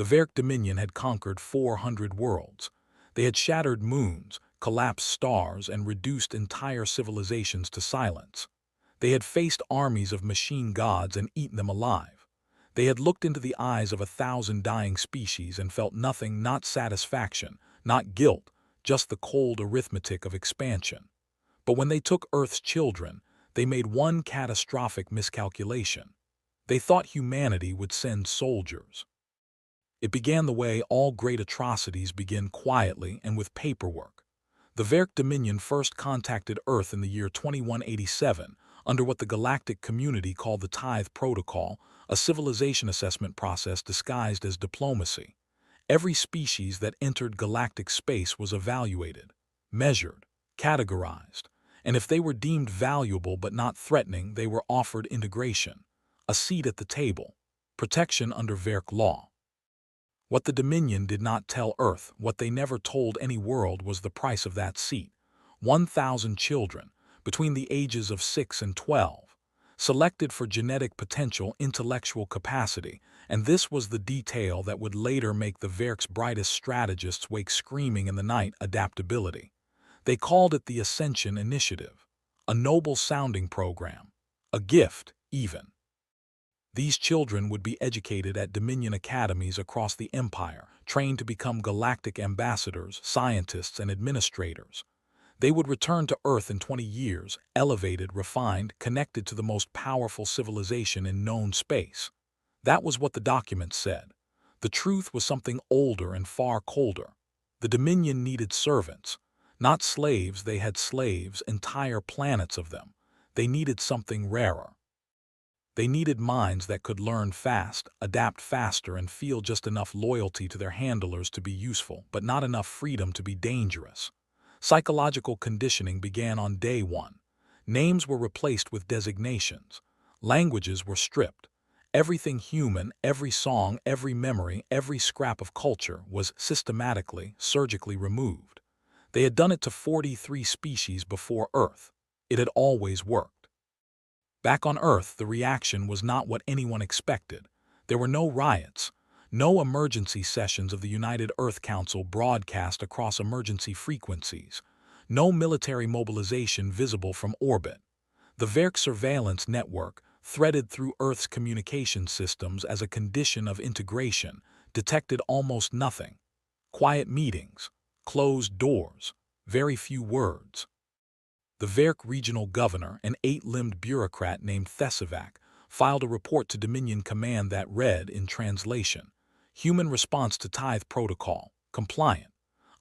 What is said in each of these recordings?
The Verk Dominion had conquered 400 worlds. They had shattered moons, collapsed stars, and reduced entire civilizations to silence. They had faced armies of machine gods and eaten them alive. They had looked into the eyes of 1,000 dying species and felt nothing, not satisfaction, not guilt, just the cold arithmetic of expansion. But when they took Earth's children, they made one catastrophic miscalculation. They thought humanity would send soldiers. It began the way all great atrocities begin, quietly and with paperwork. The Verk Dominion first contacted Earth in the year 2187 under what the galactic community called the Tithe Protocol, a civilization assessment process disguised as diplomacy. Every species that entered galactic space was evaluated, measured, categorized, and if they were deemed valuable but not threatening, they were offered integration, a seat at the table, protection under Verk law. What the Dominion did not tell Earth, what they never told any world, was the price of that seat. 1,000 children, between the ages of 6 and 12, selected for genetic potential, intellectual capacity, and this was the detail that would later make the Verk's brightest strategists wake screaming in the night: adaptability. They called it the Ascension Initiative, a noble-sounding program, a gift, even. These children would be educated at Dominion academies across the Empire, trained to become galactic ambassadors, scientists, and administrators. They would return to Earth in 20 years, elevated, refined, connected to the most powerful civilization in known space. That was what the documents said. The truth was something older and far colder. The Dominion needed servants, not slaves. They had slaves, entire planets of them. They needed something rarer. They needed minds that could learn fast, adapt faster, and feel just enough loyalty to their handlers to be useful, but not enough freedom to be dangerous. Psychological conditioning began on day one. Names were replaced with designations. Languages were stripped. Everything human, every song, every memory, every scrap of culture was systematically, surgically removed. They had done it to 43 species before Earth. It had always worked. Back on Earth, the reaction was not what anyone expected. There were no riots, no emergency sessions of the United Earth Council broadcast across emergency frequencies, no military mobilization visible from orbit. The Verk surveillance network, threaded through Earth's communication systems as a condition of integration, detected almost nothing. Quiet meetings, closed doors, very few words. The Verk regional governor, an 8-limbed bureaucrat named Thesivac, filed a report to Dominion Command that read, in translation, "Human response to Tithe Protocol, compliant.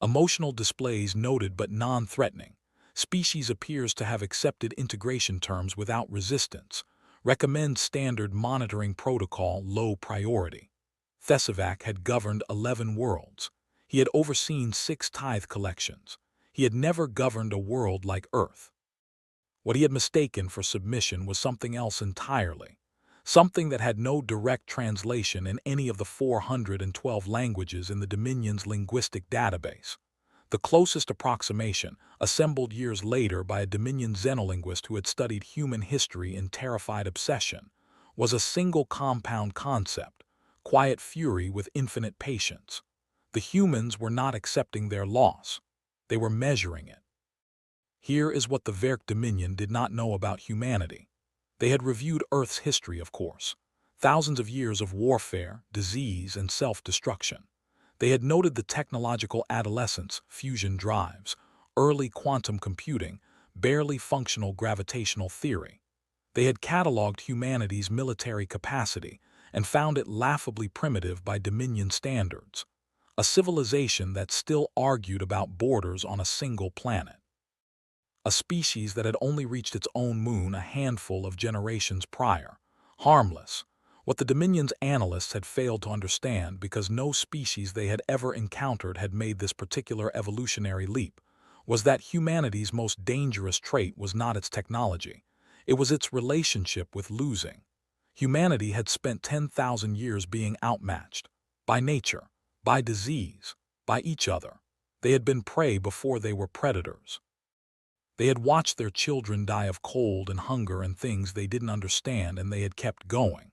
Emotional displays noted but non-threatening. Species appears to have accepted integration terms without resistance. Recommend standard monitoring protocol, low priority." Thesivac had governed 11 worlds. He had overseen 6 tithe collections. He had never governed a world like Earth. What he had mistaken for submission was something else entirely, something that had no direct translation in any of the 412 languages in the Dominion's linguistic database. The closest approximation, assembled years later by a Dominion xenolinguist who had studied human history in terrified obsession, was a single compound concept: quiet fury with infinite patience. The humans were not accepting their loss. They were measuring it. Here is what the Verk Dominion did not know about humanity. They had reviewed Earth's history, of course. Thousands of years of warfare, disease, and self-destruction. They had noted the technological adolescence, fusion drives, early quantum computing, barely functional gravitational theory. They had cataloged humanity's military capacity and found it laughably primitive by Dominion standards. A civilization that still argued about borders on a single planet. A species that had only reached its own moon a handful of generations prior. Harmless. What the Dominion's analysts had failed to understand, because no species they had ever encountered had made this particular evolutionary leap, was that humanity's most dangerous trait was not its technology. It was its relationship with losing. Humanity had spent 10,000 years being outmatched. By nature. By disease, by each other. They had been prey before they were predators. They had watched their children die of cold and hunger and things they didn't understand, and they had kept going.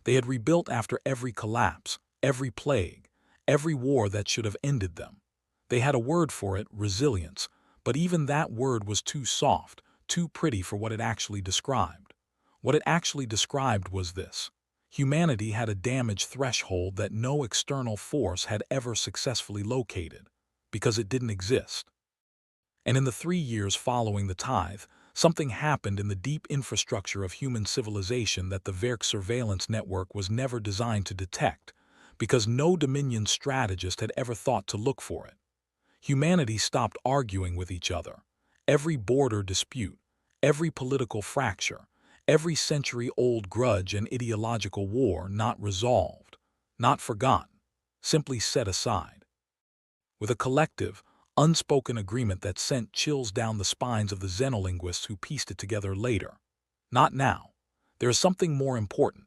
They had rebuilt after every collapse, every plague, every war that should have ended them. They had a word for it, resilience, but even that word was too soft, too pretty for what it actually described. What it actually described was this: humanity had a damage threshold that no external force had ever successfully located, because it didn't exist. And in the 3 years following the tithe, something happened in the deep infrastructure of human civilization that the Verk surveillance network was never designed to detect, because no Dominion strategist had ever thought to look for it. Humanity stopped arguing with each other. Every border dispute, every political fracture, every century-old grudge and ideological war not resolved, not forgotten, simply set aside. With a collective, unspoken agreement that sent chills down the spines of the xenolinguists who pieced it together later. Not now. There is something more important.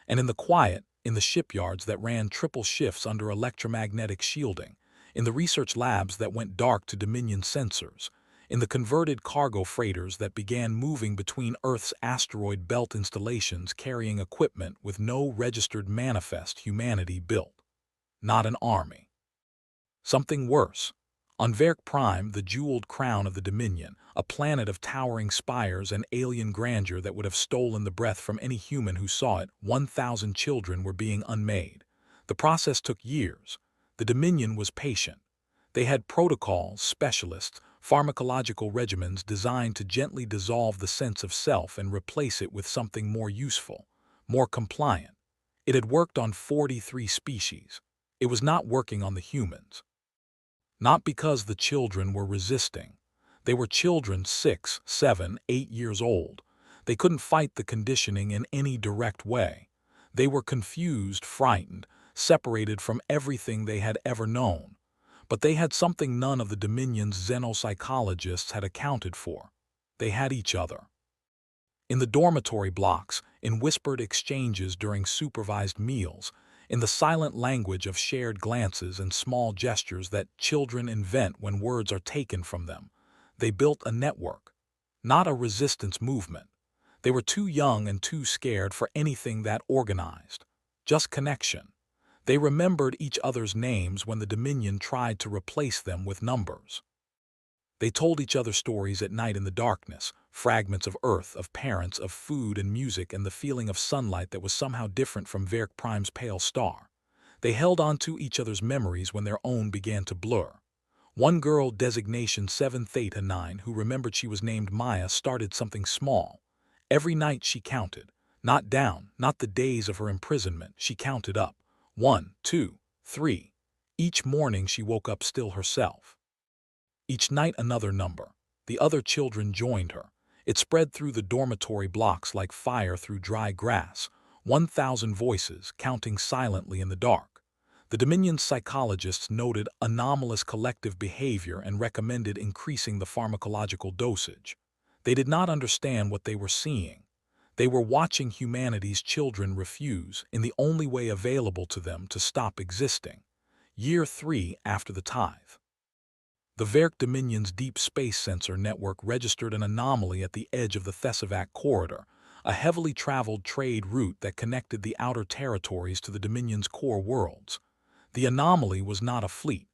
And in the quiet, in the shipyards that ran triple shifts under electromagnetic shielding, in the research labs that went dark to Dominion sensors, in the converted cargo freighters that began moving between Earth's asteroid belt installations carrying equipment with no registered manifest humanity built. Not an army. Something worse. On Verk Prime, the jeweled crown of the Dominion, a planet of towering spires and alien grandeur that would have stolen the breath from any human who saw it, 1,000 children were being unmade. The process took years. The Dominion was patient. They had protocols, specialists, pharmacological regimens designed to gently dissolve the sense of self and replace it with something more useful, more compliant. It had worked on 43 species. It was not working on the humans. Not because the children were resisting. They were children 6, 7, 8 years old. They couldn't fight the conditioning in any direct way. They were confused, frightened, separated from everything they had ever known. But they had something none of the Dominion's xenopsychologists had accounted for. They had each other. In the dormitory blocks, in whispered exchanges during supervised meals, in the silent language of shared glances and small gestures that children invent when words are taken from them, they built a network, not a resistance movement. They were too young and too scared for anything that organized, just connection. They remembered each other's names when the Dominion tried to replace them with numbers. They told each other stories at night in the darkness, fragments of Earth, of parents, of food and music and the feeling of sunlight that was somehow different from Verk Prime's pale star. They held on to each other's memories when their own began to blur. One girl, designation 7 Theta 9, who remembered she was named Maya, started something small. Every night she counted, not down, not the days of her imprisonment, she counted up. 1, 2, 3. Each morning she woke up still herself. Each night another number. The other children joined her. It spread through the dormitory blocks like fire through dry grass. 1,000 voices, counting silently in the dark. The Dominion's psychologists noted anomalous collective behavior and recommended increasing the pharmacological dosage. They did not understand what they were seeing. They were watching humanity's children refuse, in the only way available to them, to stop existing. Year 3 after the tithe. The Verk Dominion's deep space sensor network registered an anomaly at the edge of the Thesavac corridor, a heavily traveled trade route that connected the outer territories to the Dominion's core worlds. The anomaly was not a fleet.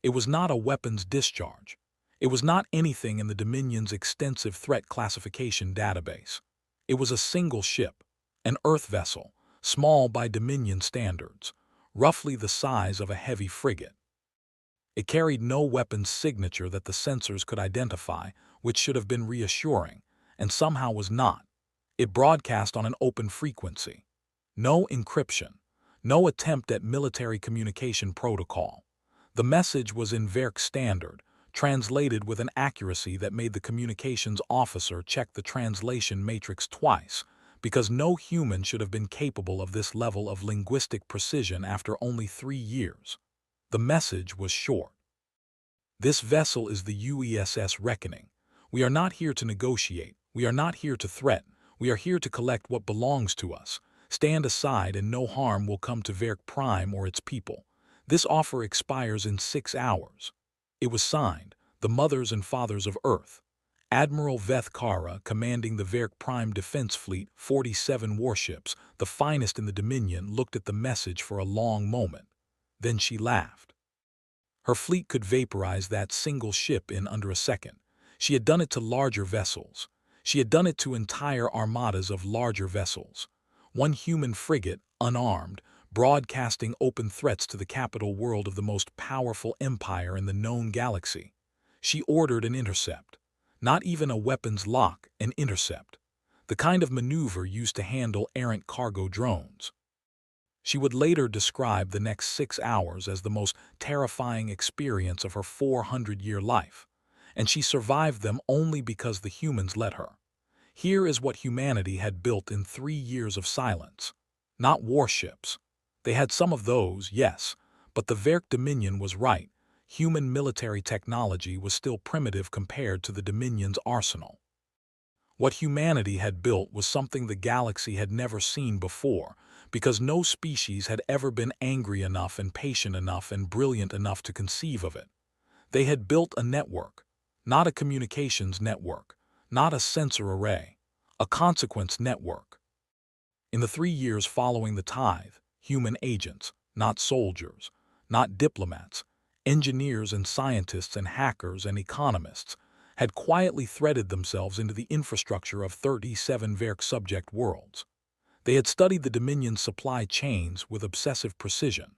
It was not a weapons discharge. It was not anything in the Dominion's extensive threat classification database. It was a single ship, an Earth vessel, small by Dominion standards, roughly the size of a heavy frigate. It carried no weapons signature that the sensors could identify, which should have been reassuring, and somehow was not. It broadcast on an open frequency. No encryption. No attempt at military communication protocol. The message was in Verk standard, translated with an accuracy that made the communications officer check the translation matrix twice, because no human should have been capable of this level of linguistic precision after only 3 years. The message was short. This vessel is the UESS Reckoning. We are not here to negotiate. We are not here to threaten. We are here to collect what belongs to us. Stand aside and no harm will come to Verk Prime or its people. This offer expires in 6 hours. It was signed, the mothers and fathers of Earth. Admiral Veth Kara, commanding the Verk Prime Defense Fleet, 47 warships, the finest in the Dominion, looked at the message for a long moment. Then she laughed. Her fleet could vaporize that single ship in under a second. She had done it to larger vessels. She had done it to entire armadas of larger vessels. One human frigate, unarmed, broadcasting open threats to the capital world of the most powerful empire in the known galaxy. She ordered an intercept. Not even a weapons lock, an intercept. The kind of maneuver used to handle errant cargo drones. She would later describe the next 6 hours as the most terrifying experience of her 400-year life, and she survived them only because the humans let her. Here is what humanity had built in 3 years of silence. Not warships. They had some of those, yes, but the Verk Dominion was right. Human military technology was still primitive compared to the Dominion's arsenal. What humanity had built was something the galaxy had never seen before, because no species had ever been angry enough and patient enough and brilliant enough to conceive of it. They had built a network, not a communications network, not a sensor array, a consequence network. In the 3 years following the tithe, human agents, not soldiers, not diplomats, engineers and scientists and hackers and economists, had quietly threaded themselves into the infrastructure of 37 Verk subject worlds. They had studied the Dominion's supply chains with obsessive precision.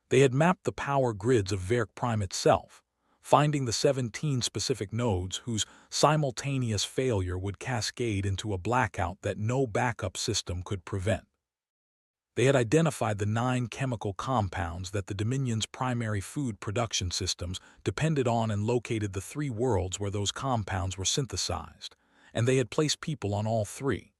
They had mapped the power grids of Verk Prime itself, finding the 17 specific nodes whose simultaneous failure would cascade into a blackout that no backup system could prevent. They had identified the 9 chemical compounds that the Dominion's primary food production systems depended on and located the 3 worlds where those compounds were synthesized, and they had placed people on all 3.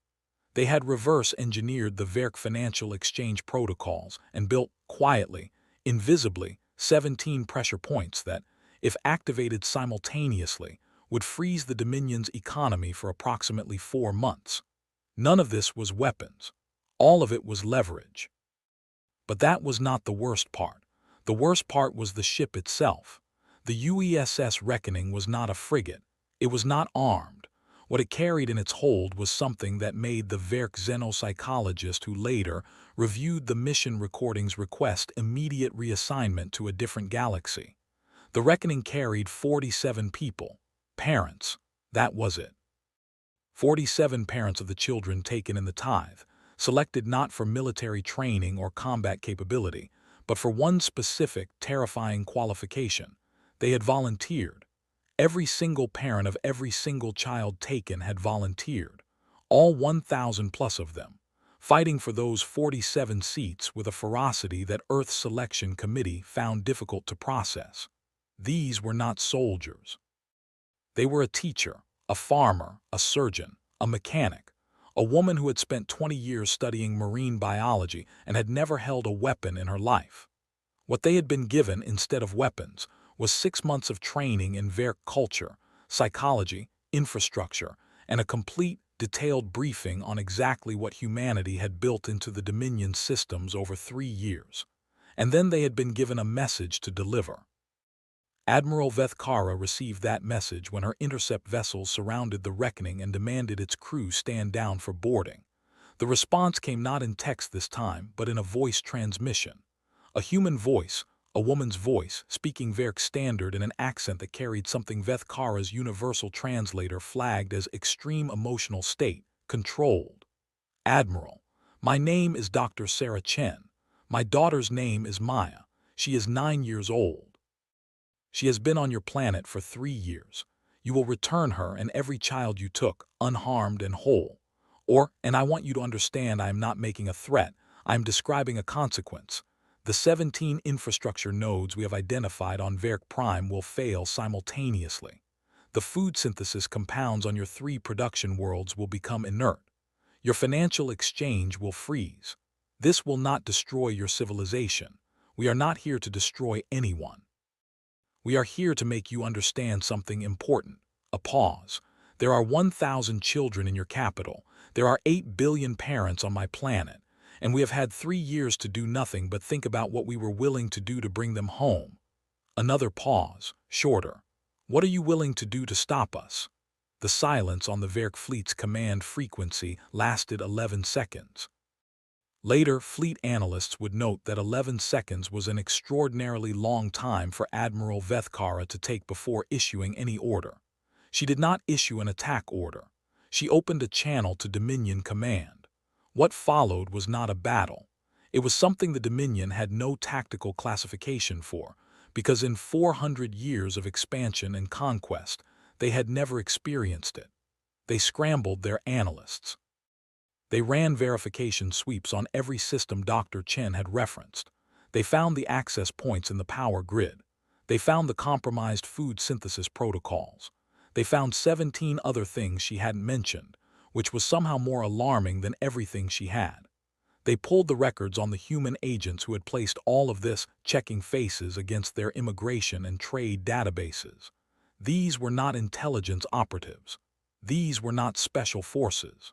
They had reverse-engineered the Verk financial exchange protocols and built, quietly, invisibly, 17 pressure points that, if activated simultaneously, would freeze the Dominion's economy for approximately 4 months. None of this was weapons. All of it was leverage. But that was not the worst part. The worst part was the ship itself. The UESS Reckoning was not a frigate. It was not armed. What it carried in its hold was something that made the Verk xenopsychologist who later reviewed the mission recordings request immediate reassignment to a different galaxy. The Reckoning carried 47 people. Parents. That was it. 47 parents of the children taken in the tithe, selected not for military training or combat capability, but for one specific, terrifying qualification. They had volunteered. Every single parent of every single child taken had volunteered, all 1,000 plus of them, fighting for those 47 seats with a ferocity that Earth's selection committee found difficult to process. These were not soldiers. They were a teacher, a farmer, a surgeon, a mechanic, a woman who had spent 20 years studying marine biology and had never held a weapon in her life. What they had been given instead of weapons was 6 months of training in Verk culture, psychology, infrastructure, and a complete, detailed briefing on exactly what humanity had built into the Dominion systems over 3 years. And then they had been given a message to deliver. Admiral Vethkara received that message when her intercept vessels surrounded the Reckoning and demanded its crew stand down for boarding. The response came not in text this time, but in a voice transmission. A human voice, a woman's voice, speaking Verk standard in an accent that carried something Vethkara's universal translator flagged as extreme emotional state, controlled. Admiral, my name is Dr. Sarah Chen. My daughter's name is Maya. She is 9 years old. She has been on your planet for 3 years. You will return her and every child you took, unharmed and whole. And I want you to understand I am not making a threat, I am describing a consequence. The 17 infrastructure nodes we have identified on Verk Prime will fail simultaneously. The food synthesis compounds on your 3 production worlds will become inert. Your financial exchange will freeze. This will not destroy your civilization. We are not here to destroy anyone. We are here to make you understand something important. A pause. There are 1,000 children in your capital. There are 8 billion parents on my planet. And we have had 3 years to do nothing but think about what we were willing to do to bring them home. Another pause, shorter. What are you willing to do to stop us? The silence on the Verk fleet's command frequency lasted 11 seconds. Later, fleet analysts would note that 11 seconds was an extraordinarily long time for Admiral Vethkara to take before issuing any order. She did not issue an attack order. She opened a channel to Dominion command. What followed was not a battle. It was something the Dominion had no tactical classification for, because in 400 years of expansion and conquest, they had never experienced it. They scrambled their analysts. They ran verification sweeps on every system Dr. Chen had referenced. They found the access points in the power grid. They found the compromised food synthesis protocols. They found 17 other things she hadn't mentioned, which was somehow more alarming than everything she had. They pulled the records on the human agents who had placed all of this, checking faces against their immigration and trade databases. These were not intelligence operatives. These were not special forces.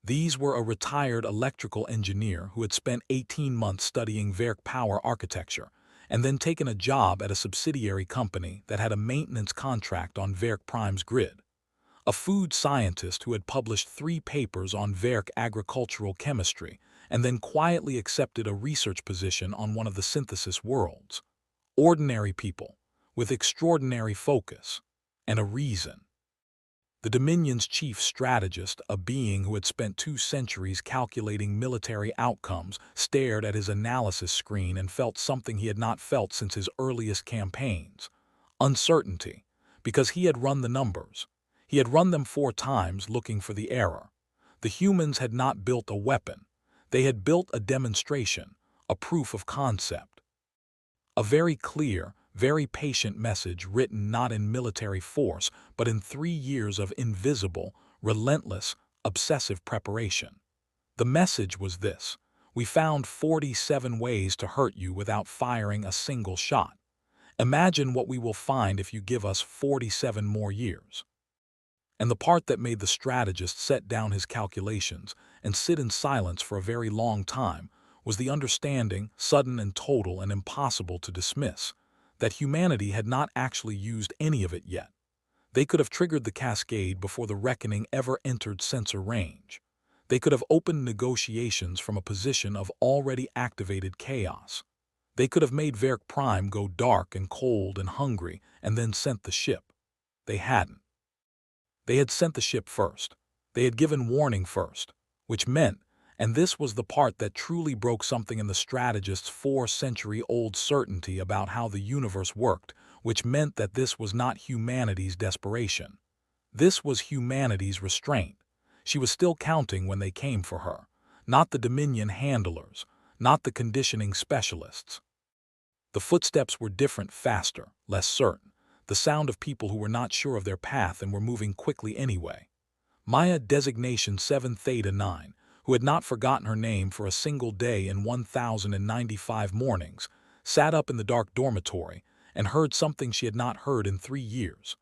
These were a retired electrical engineer who had spent 18 months studying Verk power architecture and then taken a job at a subsidiary company that had a maintenance contract on Verk Prime's grid. A food scientist who had published 3 papers on Verk agricultural chemistry and then quietly accepted a research position on one of the synthesis worlds. Ordinary people, with extraordinary focus and a reason. The Dominion's chief strategist, a being who had spent 2 centuries calculating military outcomes, stared at his analysis screen and felt something he had not felt since his earliest campaigns. Uncertainty, because he had run the numbers. He had run them 4 times looking for the error. The humans had not built a weapon. They had built a demonstration, a proof of concept. A very clear, very patient message written not in military force, but in 3 years of invisible, relentless, obsessive preparation. The message was this: we found 47 ways to hurt you without firing a single shot. Imagine what we will find if you give us 47 more years. And the part that made the strategist set down his calculations and sit in silence for a very long time was the understanding, sudden and total and impossible to dismiss, that humanity had not actually used any of it yet. They could have triggered the cascade before the reckoning ever entered sensor range. They could have opened negotiations from a position of already activated chaos. They could have made Verk Prime go dark and cold and hungry and then sent the ship. They hadn't. They had sent the ship first. They had given warning first, which meant, and this was the part that truly broke something in the strategist's 4-century-old certainty about how the universe worked, which meant that this was not humanity's desperation. This was humanity's restraint. She was still counting when they came for her, not the Dominion handlers, not the conditioning specialists. The footsteps were different, faster, less certain, the sound of people who were not sure of their path and were moving quickly anyway. Maya, designation 7 Theta 9, who had not forgotten her name for a single day in 1,095 mornings, sat up in the dark dormitory and heard something she had not heard in 3 years.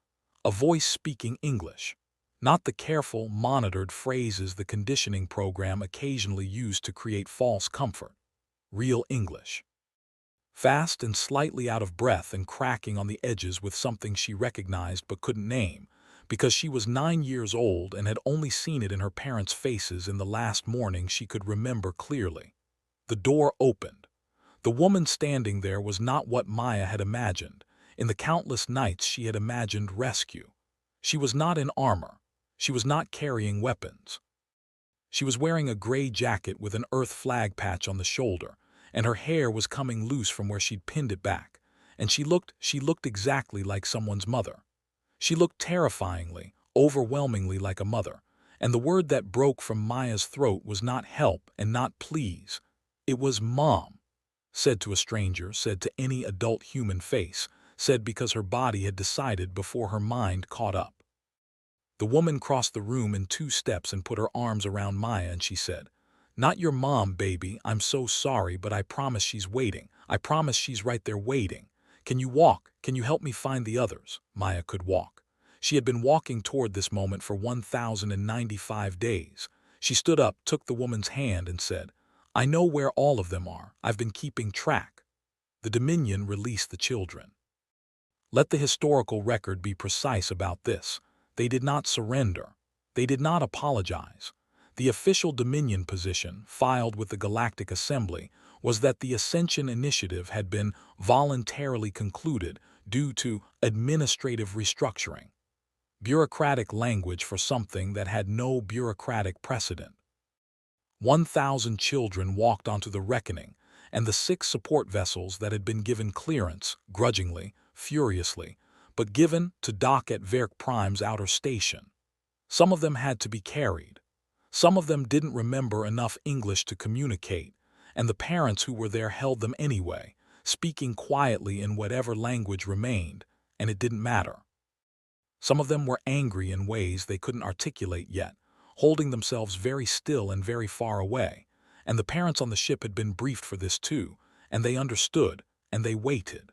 A voice speaking English. Not the careful, monitored phrases the conditioning program occasionally used to create false comfort. Real English. Fast and slightly out of breath and cracking on the edges with something she recognized but couldn't name, because she was 9 years old and had only seen it in her parents' faces in the last morning she could remember clearly. The door opened. The woman standing there was not what Maya had imagined. In the countless nights she had imagined rescue. She was not in armor. She was not carrying weapons. She was wearing a gray jacket with an Earth flag patch on the shoulder, and her hair was coming loose from where she'd pinned it back, and she looked exactly like someone's mother. She looked terrifyingly, overwhelmingly like a mother, and the word that broke from Maya's throat was not help and not please. It was Mom. Said to a stranger, said to any adult human face, said because her body had decided before her mind caught up. The woman crossed the room in 2 steps and put her arms around Maya, and she said, "Not your mom, baby. I'm so sorry, but I promise she's waiting. I promise she's right there waiting. Can you walk? Can you help me find the others?" Maya could walk. She had been walking toward this moment for 1,095 days. She stood up, took the woman's hand, and said, "I know where all of them are. I've been keeping track." The Dominion released the children. Let the historical record be precise about this. They did not surrender. They did not apologize. The official Dominion position, filed with the Galactic Assembly, was that the Ascension Initiative had been voluntarily concluded due to administrative restructuring. Bureaucratic language for something that had no bureaucratic precedent. 1,000 children walked onto the reckoning, and the 6 support vessels that had been given clearance, grudgingly, furiously, but given to dock at Verk Prime's outer station. Some of them had to be carried. Some of them didn't remember enough English to communicate, and the parents who were there held them anyway, speaking quietly in whatever language remained, and it didn't matter. Some of them were angry in ways they couldn't articulate yet, holding themselves very still and very far away, and the parents on the ship had been briefed for this too, and they understood, and they waited.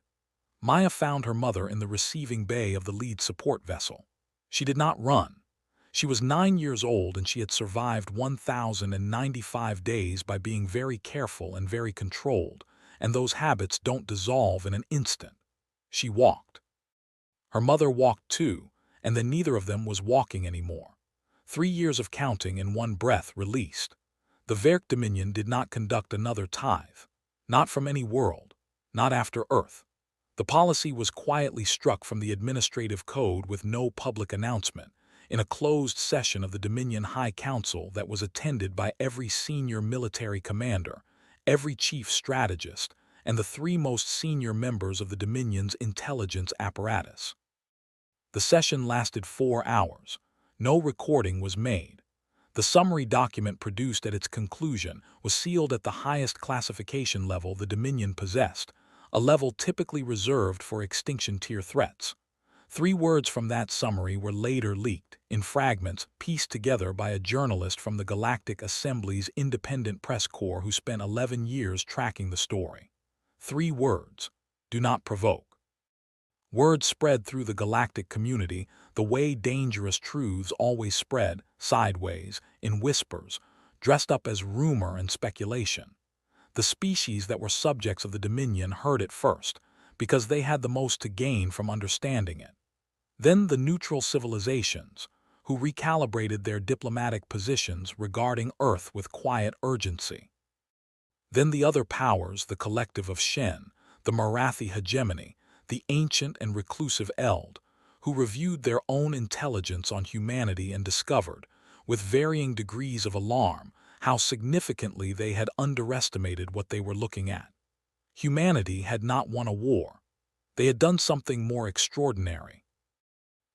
Maya found her mother in the receiving bay of the lead support vessel. She did not run. She was 9 years old and she had survived 1,095 days by being very careful and very controlled, and those habits don't dissolve in an instant. She walked. Her mother walked too, and then neither of them was walking anymore. 3 years of counting in one breath released. The Verk Dominion did not conduct another tithe. Not from any world. Not after Earth. The policy was quietly struck from the administrative code with no public announcement, in a closed session of the Dominion High Council that was attended by every senior military commander, every chief strategist, and the 3 most senior members of the Dominion's intelligence apparatus. The session lasted 4 hours. No recording was made. The summary document produced at its conclusion was sealed at the highest classification level the Dominion possessed, a level typically reserved for extinction-tier threats. 3 words from that summary were later leaked, in fragments pieced together by a journalist from the Galactic Assembly's independent press corps who spent 11 years tracking the story. 3 words: do not provoke. Word spread through the galactic community the way dangerous truths always spread, sideways, in whispers, dressed up as rumor and speculation. The species that were subjects of the Dominion heard it first, because they had the most to gain from understanding it. Then the neutral civilizations, who recalibrated their diplomatic positions regarding Earth with quiet urgency. Then the other powers, the collective of Shen, the Marathi hegemony, the ancient and reclusive Eld, who reviewed their own intelligence on humanity and discovered, with varying degrees of alarm, how significantly they had underestimated what they were looking at. Humanity had not won a war. They had done something more extraordinary.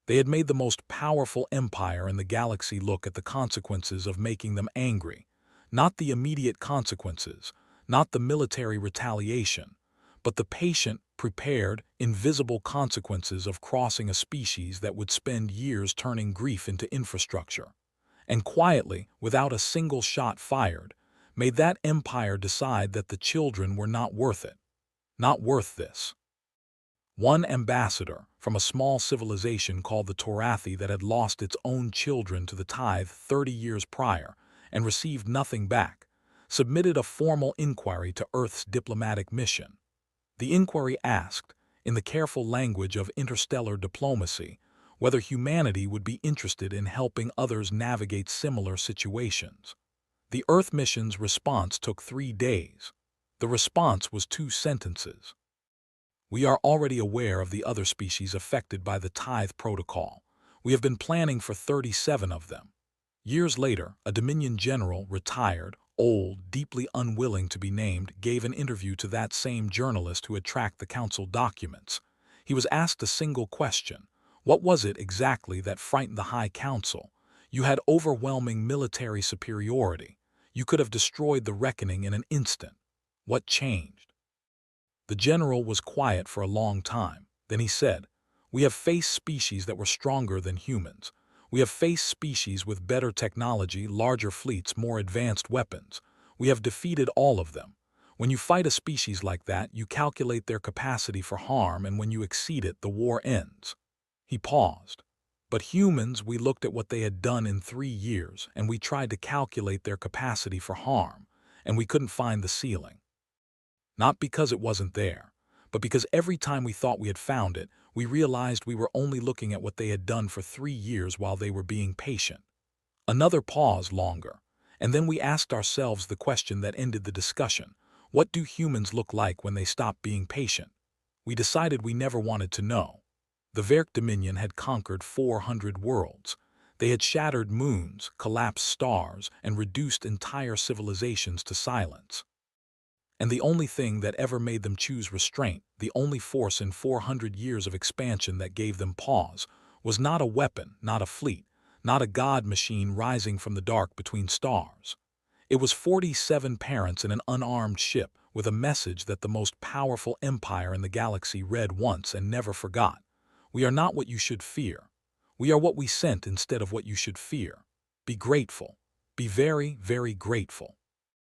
They had made the most powerful empire in the galaxy look at the consequences of making them angry, not the immediate consequences, not the military retaliation, but the patient, prepared, invisible consequences of crossing a species that would spend years turning grief into infrastructure, and quietly, without a single shot fired, made that empire decide that the children were not worth it, not worth this. One ambassador from a small civilization called the Torathi that had lost its own children to the tithe 30 years prior and received nothing back, submitted a formal inquiry to Earth's diplomatic mission. The inquiry asked, in the careful language of interstellar diplomacy, whether humanity would be interested in helping others navigate similar situations. The Earth mission's response took 3 days. The response was 2 sentences. We are already aware of the other species affected by the tithe protocol. We have been planning for 37 of them. Years later, a Dominion general, retired, old, deeply unwilling to be named, gave an interview to that same journalist who had tracked the council documents. He was asked a single question. What was it exactly that frightened the High Council? You had overwhelming military superiority. You could have destroyed the reckoning in an instant. What changed? The general was quiet for a long time. Then he said, "We have faced species that were stronger than humans. We have faced species with better technology, larger fleets, more advanced weapons. We have defeated all of them. When you fight a species like that, you calculate their capacity for harm, and when you exceed it, the war ends." He paused. But humans, we looked at what they had done in 3 years, and we tried to calculate their capacity for harm, and we couldn't find the ceiling. Not because it wasn't there, but because every time we thought we had found it, we realized we were only looking at what they had done for 3 years while they were being patient. Another pause longer. And then we asked ourselves the question that ended the discussion. What do humans look like when they stop being patient? We decided we never wanted to know. The Verk Dominion had conquered 400 worlds. They had shattered moons, collapsed stars, and reduced entire civilizations to silence. And the only thing that ever made them choose restraint, the only force in 400 years of expansion that gave them pause, was not a weapon, not a fleet, not a god machine rising from the dark between stars. It was 47 parents in an unarmed ship with a message that the most powerful empire in the galaxy read once and never forgot. We are not what you should fear. We are what we sent instead of what you should fear. Be grateful. Be very, very grateful.